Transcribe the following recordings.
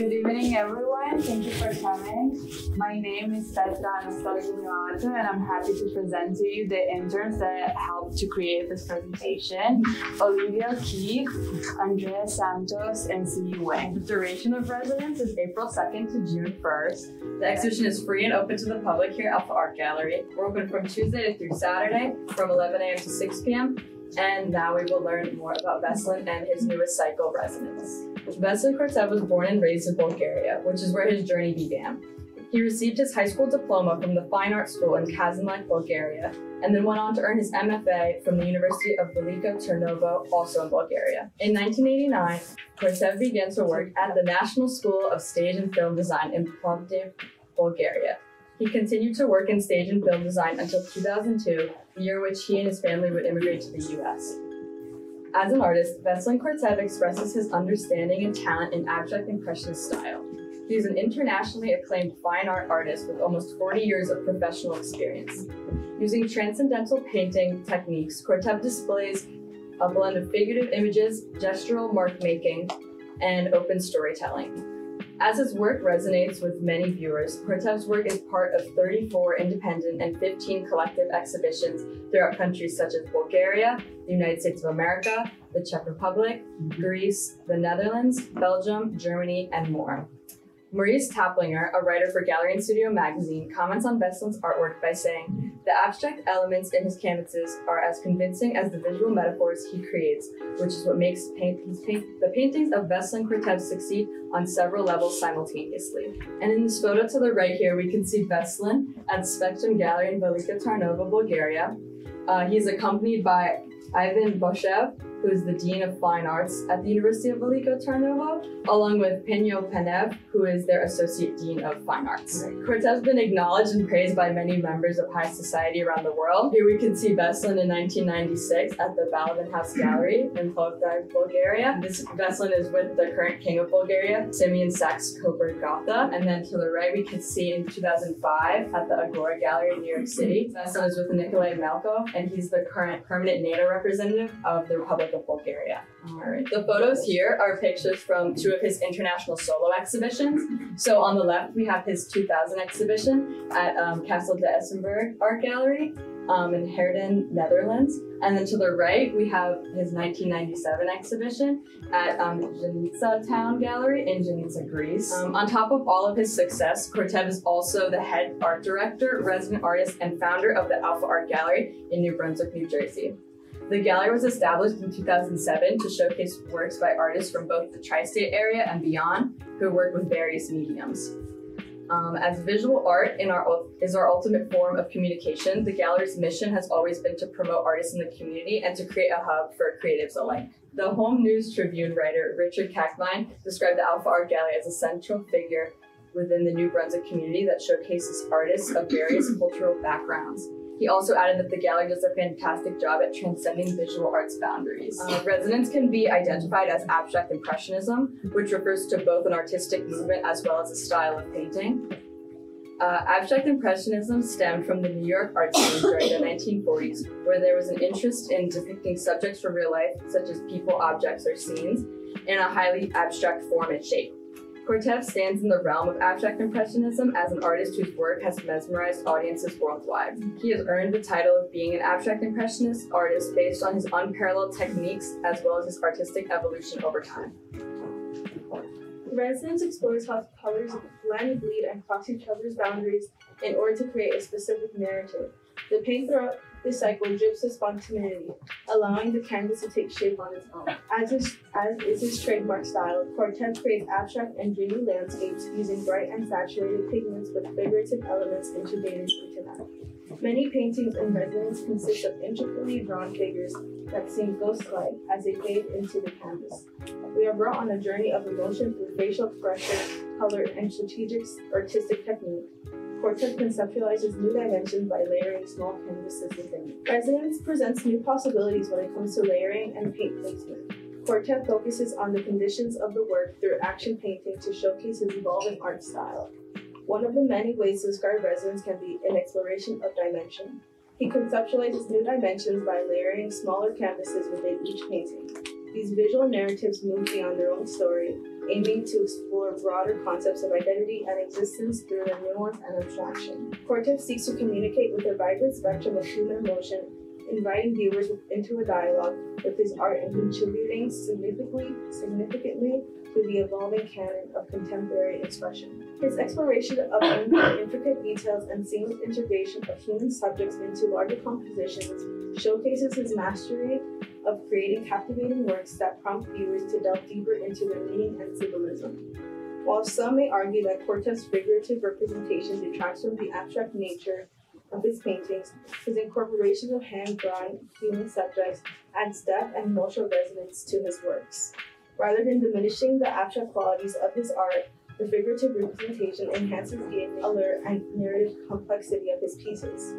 Good evening, everyone. Thank you for coming. My name is Vesselin and I'm happy to present to you the interns that helped to create this presentation: Olivia Keefe, Andrea Santos, and C. Wang. The duration of residence is April 2nd to June 1st. The exhibition is free and open to the public here at Alfa Art Gallery. We're open from Tuesday through Saturday from 11 a.m. to 6 p.m. And now we will learn more about Vesselin and his newest cycle residence. Vesselin Kourtev was born and raised in Bulgaria, which is where his journey began. He received his high school diploma from the Fine Art School in Kazanlak, Bulgaria, and then went on to earn his MFA from the University of Velika Tarnovo, also in Bulgaria. In 1989, Kourtev began to work at the National School of Stage and Film Design in Plovdiv, Bulgaria. He continued to work in stage and film design until 2002, the year in which he and his family would immigrate to the US. As an artist, Vesselin Kourtev expresses his understanding and talent in abstract impressionist style. He is an internationally acclaimed fine art artist with almost 40 years of professional experience. Using transcendental painting techniques, Kourtev displays a blend of figurative images, gestural mark-making, and open storytelling. As his work resonates with many viewers, Kourtev's work is part of 34 independent and 15 collective exhibitions throughout countries such as Bulgaria, the United States of America, the Czech Republic, Greece, the Netherlands, Belgium, Germany, and more. Maurice Taplinger, a writer for Gallery&Studio magazine, comments on Vesselin's artwork by saying, "The abstract elements in his canvases are as convincing as the visual metaphors he creates, which is what makes the paintings of Vesselin Kourtev succeed on several levels simultaneously." And in this photo to the right here, we can see Vesselin at Spectrum Gallery in Velika Tarnovo, Bulgaria. He's accompanied by Ivan Boshev, who is the Dean of Fine Arts at the University of Velika Tarnovo, along with Penyo Penev, who is their Associate Dean of Fine Arts. Kourtev's been acknowledged and praised by many members of high society around the world. Here we can see Vesselin in 1996 at the Balvin House Gallery in Plovdiv, Bulgaria. This Vesselin is with the current king of Bulgaria, Simeon Saxe-Coburg-Gotha. And then to the right, we can see in 2005 at the Agora Gallery in New York City. Vesselin is with Nikolai Melko, and he's the current permanent NATO representative of the Republic of Bulgaria. All right. The photos here are pictures from two of his international solo exhibitions. So on the left, we have his 2000 exhibition at Castle de Essenburg Art Gallery in Herden, Netherlands. And then to the right, we have his 1997 exhibition at Janica Town Gallery in Janica, Greece. On top of all of his success, Kourtev is also the head art director, resident artist, and founder of the Alfa Art Gallery in New Brunswick, New Jersey. The gallery was established in 2007 to showcase works by artists from both the tri-state area and beyond who work with various mediums. As visual art is our ultimate form of communication, the gallery's mission has always been to promote artists in the community and to create a hub for creatives alike. The Home News Tribune writer Richard Kackmine described the Alfa Art Gallery as a central figure within the New Brunswick community that showcases artists of various cultural backgrounds. He also added that the gallery does a fantastic job at transcending visual arts boundaries. Residents can be identified as abstract impressionism, which refers to both an artistic movement as well as a style of painting. Abstract impressionism stemmed from the New York art scene during the 1940s, where there was an interest in depicting subjects from real life, such as people, objects, or scenes, in a highly abstract form and shape. Kourtev stands in the realm of abstract impressionism as an artist whose work has mesmerized audiences worldwide. He has earned the title of being an abstract impressionist artist based on his unparalleled techniques as well as his artistic evolution over time. Residence explores how colors blend, bleed, and cross each other's boundaries in order to create a specific narrative. The paint throughout this cycle drips with spontaneity, allowing the canvas to take shape on its own. As is his trademark style, Kourtev creates abstract and dreamy landscapes using bright and saturated pigments with figurative elements integrated into them. Many paintings in Residence consist of intricately drawn figures that seem ghost-like as they fade into the canvas. We are brought on a journey of emotion through facial expression, color, and strategic artistic technique. Kourtev conceptualizes new dimensions by layering small canvases within. Residence presents new possibilities when it comes to layering and paint placement. Kourtev focuses on the conditions of the work through action painting to showcase his evolving art style. One of the many ways to describe Residence can be an exploration of dimension. He conceptualizes new dimensions by layering smaller canvases within each painting. These visual narratives move beyond their own story aiming to explore broader concepts of identity and existence through their nuance and abstraction. Kourtev seeks to communicate with a vibrant spectrum of human emotion, inviting viewers into a dialogue with his art and contributing significantly to the evolving canon of contemporary expression. His exploration of intricate details and seamless integration of human subjects into larger compositions showcases his mastery of creating captivating works that prompt viewers to delve deeper into their meaning and symbolism. While some may argue that Kourtev's figurative representation detracts from the abstract nature of his paintings, his incorporation of hand-drawn human subjects adds depth and emotional resonance to his works. Rather than diminishing the abstract qualities of his art, the figurative representation enhances the color and narrative complexity of his pieces.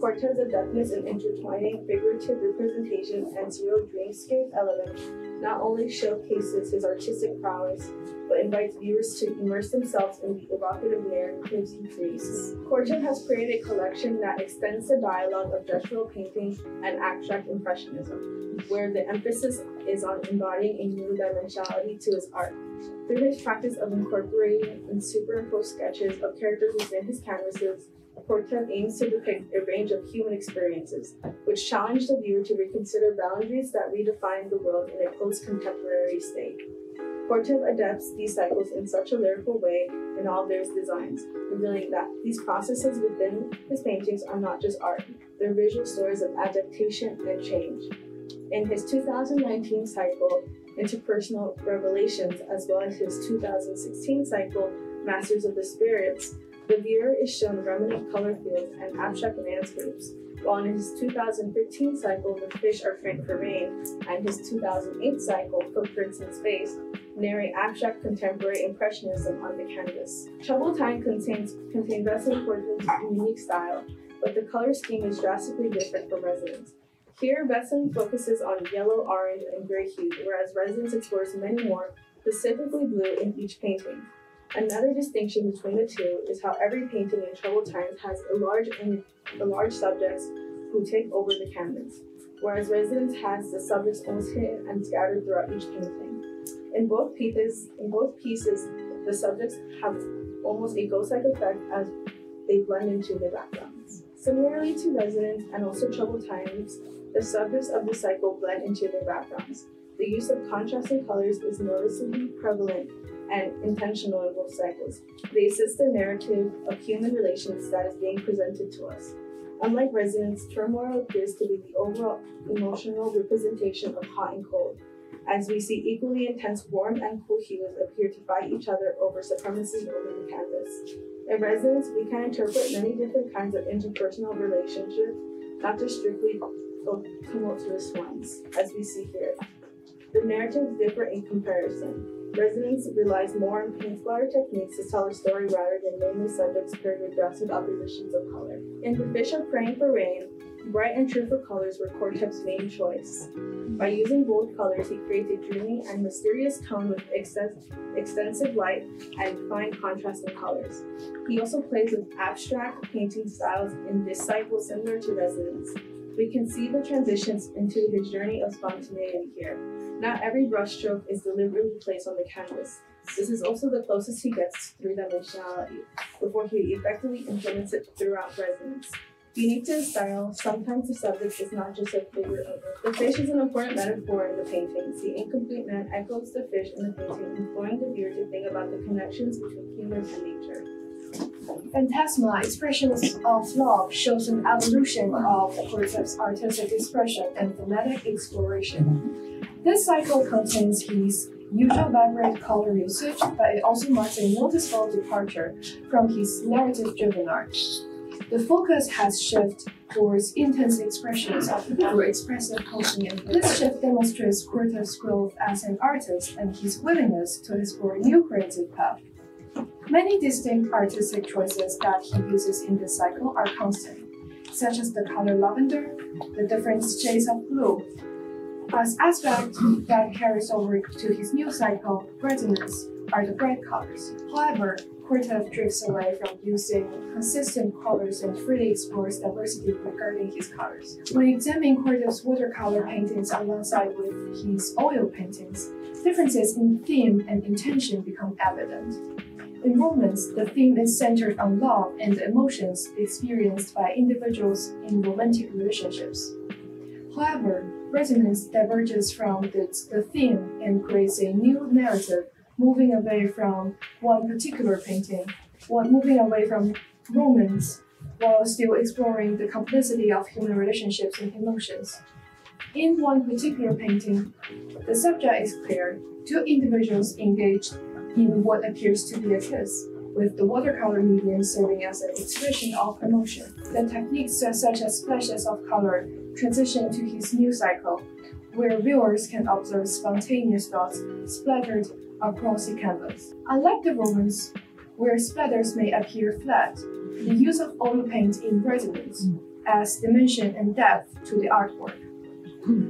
Kourtev's adeptness in intertwining figurative representation and surreal dreamscape elements not only showcases his artistic prowess, but invites viewers to immerse themselves in the evocative narratives he creates. Kourtev has created a collection that extends the dialogue of gestural painting and abstract impressionism, where the emphasis is on embodying a new dimensionality to his art. Through his practice of incorporating and superimposed sketches of characters within his canvases, Kourtev aims to depict a range of human experiences, which challenge the viewer to reconsider boundaries that redefine the world in a post-contemporary state. Kourtev adapts these cycles in such a lyrical way in all of his designs, revealing that these processes within his paintings are not just art, they're visual stories of adaptation and change. In his 2019 cycle, Interpersonal Revelations, as well as his 2016 cycle, Masters of the Spirits, the viewer is shown remnant color fields and abstract landscapes, while in his 2015 cycle, The Fish Are Framed for Rain, and his 2008 cycle, Footprints in Space, narrate abstract contemporary impressionism on the canvas. Troubled Time contains Vesselin Kourtev's unique style, but the color scheme is drastically different from Resonance. Here, Vesselin focuses on yellow, orange, and gray hues, whereas Resonance explores many more, specifically blue, in each painting. Another distinction between the two is how every painting in Troubled Times has a large subjects who take over the canvas, whereas Resonance has the subjects almost hidden and scattered throughout each painting. In both pieces, the subjects have almost a ghost-like effect as they blend into the backgrounds. Similarly to Resonance and also Troubled Times, the subjects of the cycle blend into their backgrounds. The use of contrasting colors is noticeably prevalent and intentional in both cycles. They assist the narrative of human relations that is being presented to us. Unlike Resonance, Turmoil appears to be the overall emotional representation of hot and cold, as we see equally intense warm and cool hues appear to fight each other over supremacy over the canvas. In Resonance, we can interpret many different kinds of interpersonal relationships, not just strictly tumultuous ones, as we see here. The narratives differ in comparison. Resonance relies more on paint splatter techniques to tell a story rather than namely subjects paired with drastic oppositions of color. In The Fish Are Praying for Rain, bright and truthful colors were Kourtev's main choice. By using bold colors, he creates a dreamy and mysterious tone with extensive light and fine contrasting colors. He also plays with abstract painting styles in this cycle similar to Resonance. We can see the transitions into his journey of spontaneity here. Not every brushstroke is deliberately placed on the canvas. This is also the closest he gets to three-dimensionality, before he effectively implements it throughout Resonance. Unique to his style, sometimes the subject is not just a figure of it. The fish is an important metaphor in the paintings. The incomplete man echoes the fish in the painting, imploring the viewer to think about the connections between humans and nature. Phantasma, Expressions of Love, shows an evolution of Kourtev's artistic expression and thematic exploration. This cycle contains his usual vibrant color usage, but it also marks a noticeable departure from his narrative-driven art. The focus has shifted towards intense expressions through expressive posing, and this shift demonstrates Kourtev's growth as an artist and his willingness to explore new creative paths. Many distinct artistic choices that he uses in this cycle are constant, such as the color lavender, the different shades of blue. As aspect that carries over to his new cycle, Resonance, are the bright colors. However, Kourtev drifts away from using consistent colors and freely explores diversity regarding his colors. When examining Kourtev's watercolor paintings alongside with his oil paintings, differences in theme and intention become evident. In romance, the theme is centered on love and the emotions experienced by individuals in romantic relationships. However, resonance diverges from the theme and creates a new narrative, moving away from one particular painting, moving away from romance, while still exploring the complexity of human relationships and emotions. In one particular painting, the subject is clear: two individuals engaged in what appears to be a kiss, with the watercolor medium serving as an expression of emotion. The techniques such as splashes of color transition to his new cycle, where viewers can observe spontaneous dots splattered across the canvas. Unlike the romance, where splatters may appear flat, the use of oil paint in resonance adds dimension and depth to the artwork.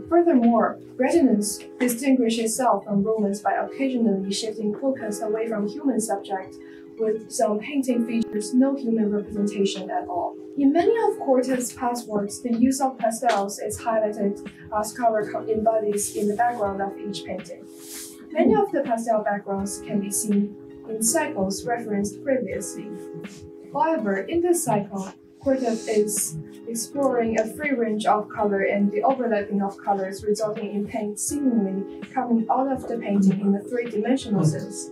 Furthermore, resonance distinguishes itself from romance by occasionally shifting focus away from human subject, with some painting features no human representation at all. In many of Kourtev's past works, the use of pastels is highlighted as color embodies in the background of each painting. Many of the pastel backgrounds can be seen in cycles referenced previously. However, in this cycle, Kourtev is exploring a free range of color and the overlapping of colors, resulting in paint seemingly coming out of the painting in a three-dimensional sense.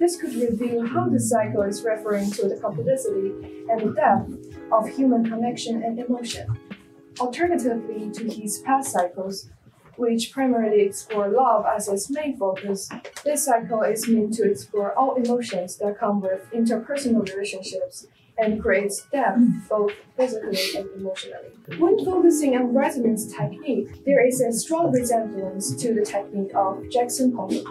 This could reveal how the cycle is referring to the complexity and the depth of human connection and emotion. Alternatively to his past cycles, which primarily explore love as its main focus, this cycle is meant to explore all emotions that come with interpersonal relationships and creates depth both physically and emotionally. When focusing on resonance technique, there is a strong resemblance to the technique of Jackson Pollock.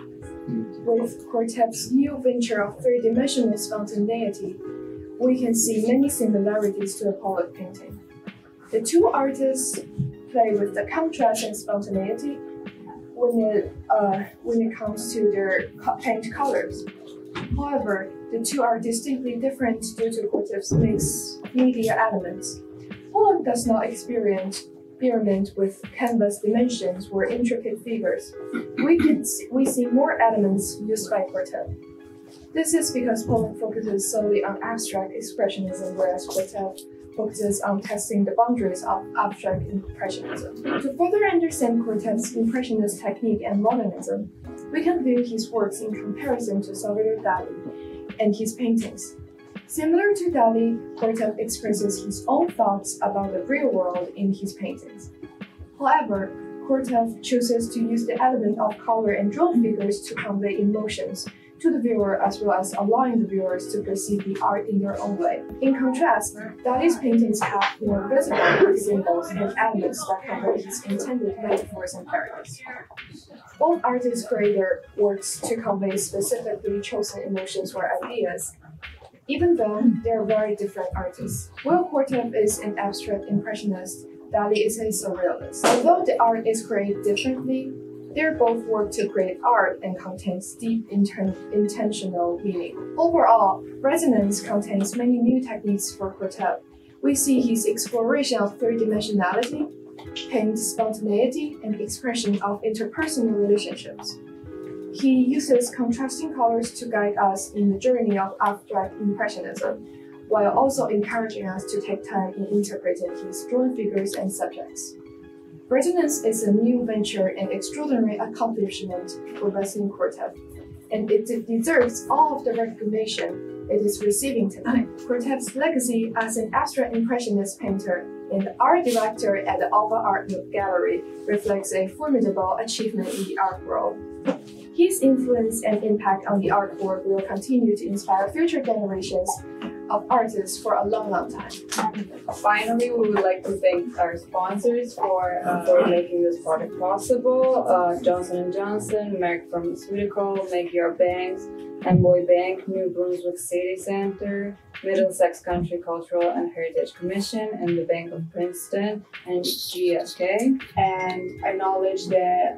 With Kourtev's new venture of three-dimensional spontaneity, we can see many similarities to the Pollock painting. The two artists play with the contrast and spontaneity when it comes to their paint colors. However, the two are distinctly different due to Kourtev's mixed media elements. Pollock does not experiment with canvas dimensions or intricate figures. We see more elements used by Kourtev. This is because Pollock focuses solely on abstract expressionism, whereas Kourtev focuses on testing the boundaries of abstract impressionism. To further understand Kourtev's impressionist technique and modernism, we can view his works in comparison to Salvador Dali and his paintings. Similar to Dali, Kourtev expresses his own thoughts about the real world in his paintings. However, Kourtev chooses to use the element of color and drawn figures to convey emotions to the viewer, as well as allowing the viewers to perceive the art in their own way. In contrast, Dali's paintings have more visible symbols and elements that convey his intended metaphors and characters. Both artists create their works to convey specifically chosen emotions or ideas, even though they are very different artists. While Kourtev is an abstract impressionist, Dali is a surrealist. Although the art is created differently, they both work to create art and contains deep intentional meaning. Overall, resonance contains many new techniques for Kourtev. We see his exploration of three-dimensionality, paint spontaneity, and expression of interpersonal relationships. He uses contrasting colors to guide us in the journey of abstract impressionism, while also encouraging us to take time in interpreting his drawn figures and subjects. Resonance is a new venture and extraordinary accomplishment for Vesselin Kourtev, and it deserves all of the recognition it is receiving tonight. Kourtev's legacy as an abstract impressionist painter and art director at the Alfa Art Gallery reflects a formidable achievement in the art world. His influence and impact on the art world will continue to inspire future generations of artists for a long, long time. Finally, we would like to thank our sponsors for making this project possible. Johnson & Johnson, Merck Pharmaceutical, Make Your Banks, Amboy Bank, New Brunswick City Center, Middlesex Country Cultural and Heritage Commission, and the Bank of Princeton, and GSK. And acknowledge the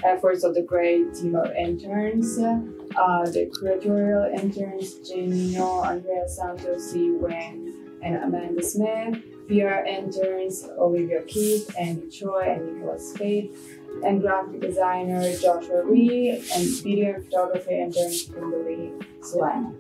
efforts of the great team of interns, the curatorial interns, Janino, Andrea Santos, C. Wang, and Amanda Smith, PR interns, Olivia Keith, Andy Choi, and Nicholas Spade, and graphic designer Joshua Lee, and video and photography interns, Kimberly Solano.